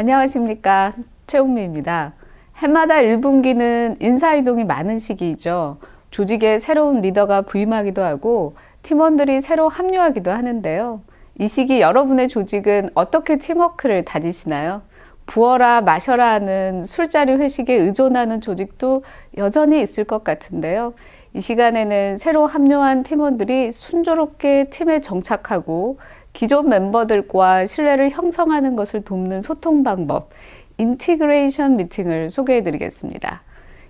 안녕하십니까. 최홍미입니다. 해마다 1분기는 인사이동이 많은 시기이죠. 조직에 새로운 리더가 부임하기도 하고 팀원들이 새로 합류하기도 하는데요. 이 시기 여러분의 조직은 어떻게 팀워크를 다지시나요? 부어라 마셔라 하는 술자리 회식에 의존하는 조직도 여전히 있을 것 같은데요. 이 시간에는 새로 합류한 팀원들이 순조롭게 팀에 정착하고 기존 멤버들과 신뢰를 형성하는 것을 돕는 소통 방법, 인티그레이션 미팅을 소개해 드리겠습니다.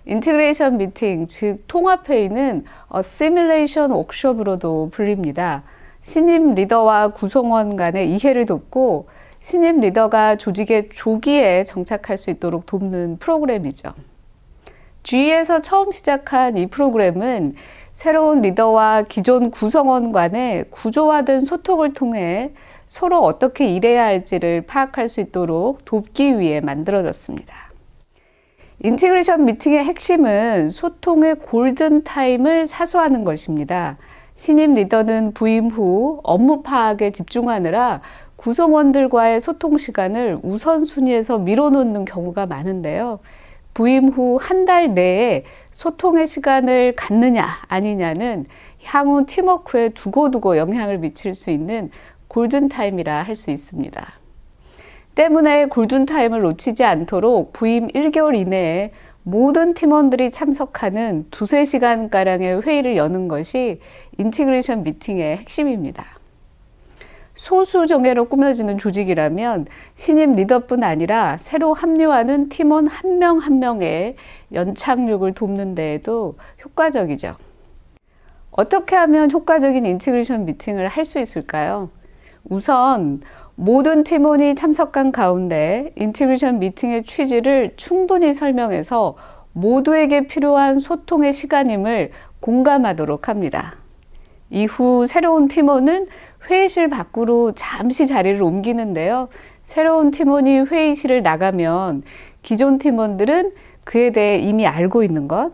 인티그레이션 미팅, 즉 통합회의는 어시뮬레이션 워크숍으로도 불립니다. 신임 리더와 구성원 간의 이해를 돕고 신임 리더가 조직의 조기에 정착할 수 있도록 돕는 프로그램이죠. G에서 처음 시작한 이 프로그램은 새로운 리더와 기존 구성원 간의 구조화된 소통을 통해 서로 어떻게 일해야 할지를 파악할 수 있도록 돕기 위해 만들어졌습니다. 인티그레이션 미팅의 핵심은 소통의 골든타임을 사수하는 것입니다. 신임 리더는 부임 후 업무 파악에 집중하느라 구성원들과의 소통 시간을 우선순위에서 밀어놓는 경우가 많은데요. 부임 후 한 달 내에 소통의 시간을 갖느냐 아니냐는 향후 팀워크에 두고두고 영향을 미칠 수 있는 골든타임이라 할 수 있습니다. 때문에 골든타임을 놓치지 않도록 부임 1개월 이내에 모든 팀원들이 참석하는 2~3시간가량의 회의를 여는 것이 인티그레이션 미팅의 핵심입니다. 소수 정예로 꾸며지는 조직이라면 신임 리더뿐 아니라 새로 합류하는 팀원 한 명 한 명의 연착륙을 돕는 데에도 효과적이죠. 어떻게 하면 효과적인 인티그레이션 미팅을 할 수 있을까요? 우선 모든 팀원이 참석한 가운데 인티그레이션 미팅의 취지를 충분히 설명해서 모두에게 필요한 소통의 시간임을 공감하도록 합니다. 이후 새로운 팀원은 회의실 밖으로 잠시 자리를 옮기는데요. 새로운 팀원이 회의실을 나가면 기존 팀원들은 그에 대해 이미 알고 있는 것,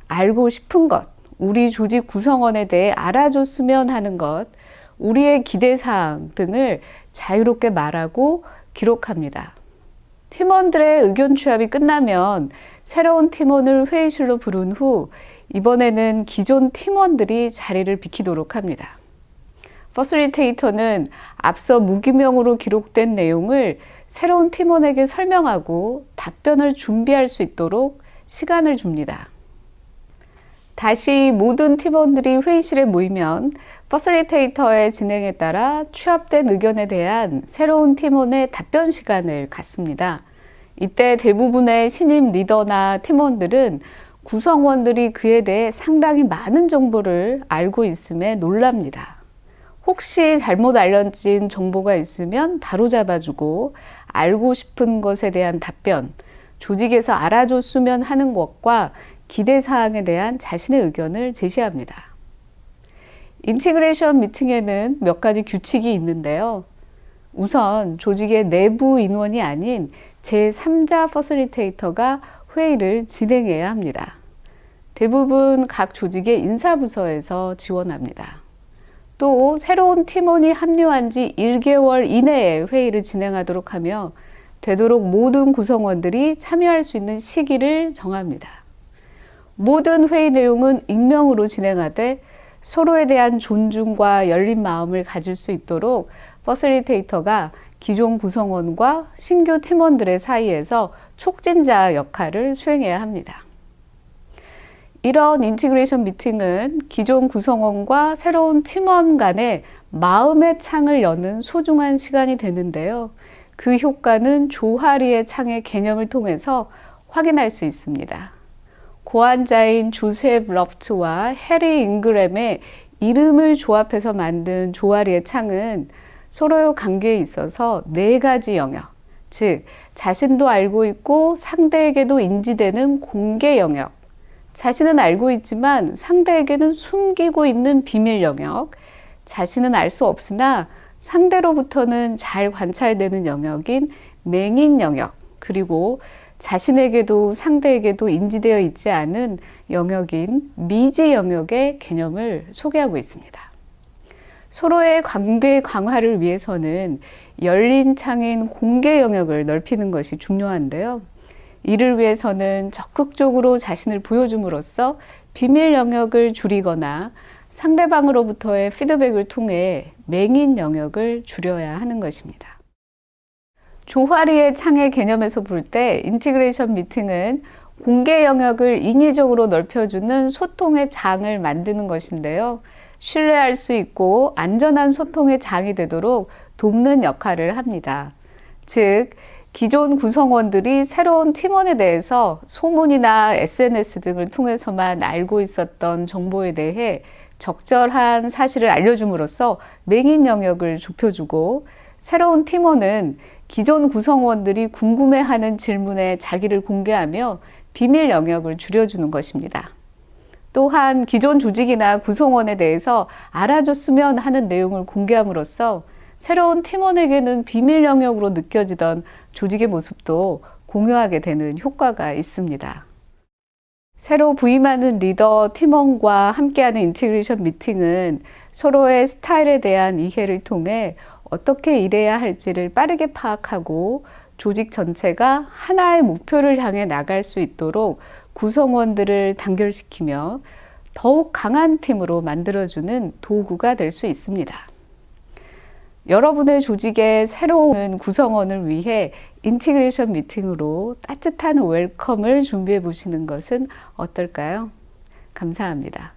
알고 싶은 것, 우리 조직 구성원에 대해 알아줬으면 하는 것, 우리의 기대사항 등을 자유롭게 말하고 기록합니다. 팀원들의 의견 취합이 끝나면 새로운 팀원을 회의실로 부른 후 이번에는 기존 팀원들이 자리를 비키도록 합니다. 퍼실리테이터는 앞서 무기명으로 기록된 내용을 새로운 팀원에게 설명하고 답변을 준비할 수 있도록 시간을 줍니다. 다시 모든 팀원들이 회의실에 모이면 퍼실리테이터의 진행에 따라 취합된 의견에 대한 새로운 팀원의 답변 시간을 갖습니다. 이때 대부분의 신임 리더나 팀원들은 구성원들이 그에 대해 상당히 많은 정보를 알고 있음에 놀랍니다. 혹시 잘못 알려진 정보가 있으면 바로 잡아주고 알고 싶은 것에 대한 답변, 조직에서 알아줬으면 하는 것과 기대사항에 대한 자신의 의견을 제시합니다. 인티그레이션 미팅에는 몇 가지 규칙이 있는데요. 우선 조직의 내부 인원이 아닌 제3자 퍼실리테이터가 회의를 진행해야 합니다. 대부분 각 조직의 인사부서에서 지원합니다. 또 새로운 팀원이 합류한 지 1개월 이내에 회의를 진행하도록 하며 되도록 모든 구성원들이 참여할 수 있는 시기를 정합니다. 모든 회의 내용은 익명으로 진행하되 서로에 대한 존중과 열린 마음을 가질 수 있도록 퍼실리테이터가 기존 구성원과 신규 팀원들의 사이에서 촉진자 역할을 수행해야 합니다. 이런 인티그레이션 미팅은 기존 구성원과 새로운 팀원 간의 마음의 창을 여는 소중한 시간이 되는데요. 그 효과는 조화리의 창의 개념을 통해서 확인할 수 있습니다. 고환자인 조셉 러프트와 해리 잉그램의 이름을 조합해서 만든 조화리의 창은 서로의 관계에 있어서 4가지 영역, 즉 자신도 알고 있고 상대에게도 인지되는 공개 영역, 자신은 알고 있지만 상대에게는 숨기고 있는 비밀 영역, 자신은 알 수 없으나 상대로부터는 잘 관찰되는 영역인 맹인 영역, 그리고 자신에게도 상대에게도 인지되어 있지 않은 영역인 미지 영역의 개념을 소개하고 있습니다. 서로의 관계 강화를 위해서는 열린 창인 공개 영역을 넓히는 것이 중요한데요. 이를 위해서는 적극적으로 자신을 보여줌으로써 비밀 영역을 줄이거나 상대방으로부터의 피드백을 통해 맹인 영역을 줄여야 하는 것입니다. 조화리의 창의 개념에서 볼 때 인티그레이션 미팅은 공개 영역을 인위적으로 넓혀주는 소통의 장을 만드는 것인데요. 신뢰할 수 있고 안전한 소통의 장이 되도록 돕는 역할을 합니다. 즉, 기존 구성원들이 새로운 팀원에 대해서 소문이나 SNS 등을 통해서만 알고 있었던 정보에 대해 적절한 사실을 알려줌으로써 맹인 영역을 좁혀주고, 새로운 팀원은 기존 구성원들이 궁금해하는 질문에 자기를 공개하며 비밀 영역을 줄여주는 것입니다. 또한 기존 조직이나 구성원에 대해서 알아줬으면 하는 내용을 공개함으로써 새로운 팀원에게는 비밀 영역으로 느껴지던 조직의 모습도 공유하게 되는 효과가 있습니다. 새로 부임하는 리더, 팀원과 함께하는 인티그레이션 미팅은 서로의 스타일에 대한 이해를 통해 어떻게 일해야 할지를 빠르게 파악하고 조직 전체가 하나의 목표를 향해 나갈 수 있도록 구성원들을 단결시키며 더욱 강한 팀으로 만들어주는 도구가 될 수 있습니다. 여러분의 조직의 새로운 구성원을 위해 인티그레이션 미팅으로 따뜻한 웰컴을 준비해 보시는 것은 어떨까요? 감사합니다.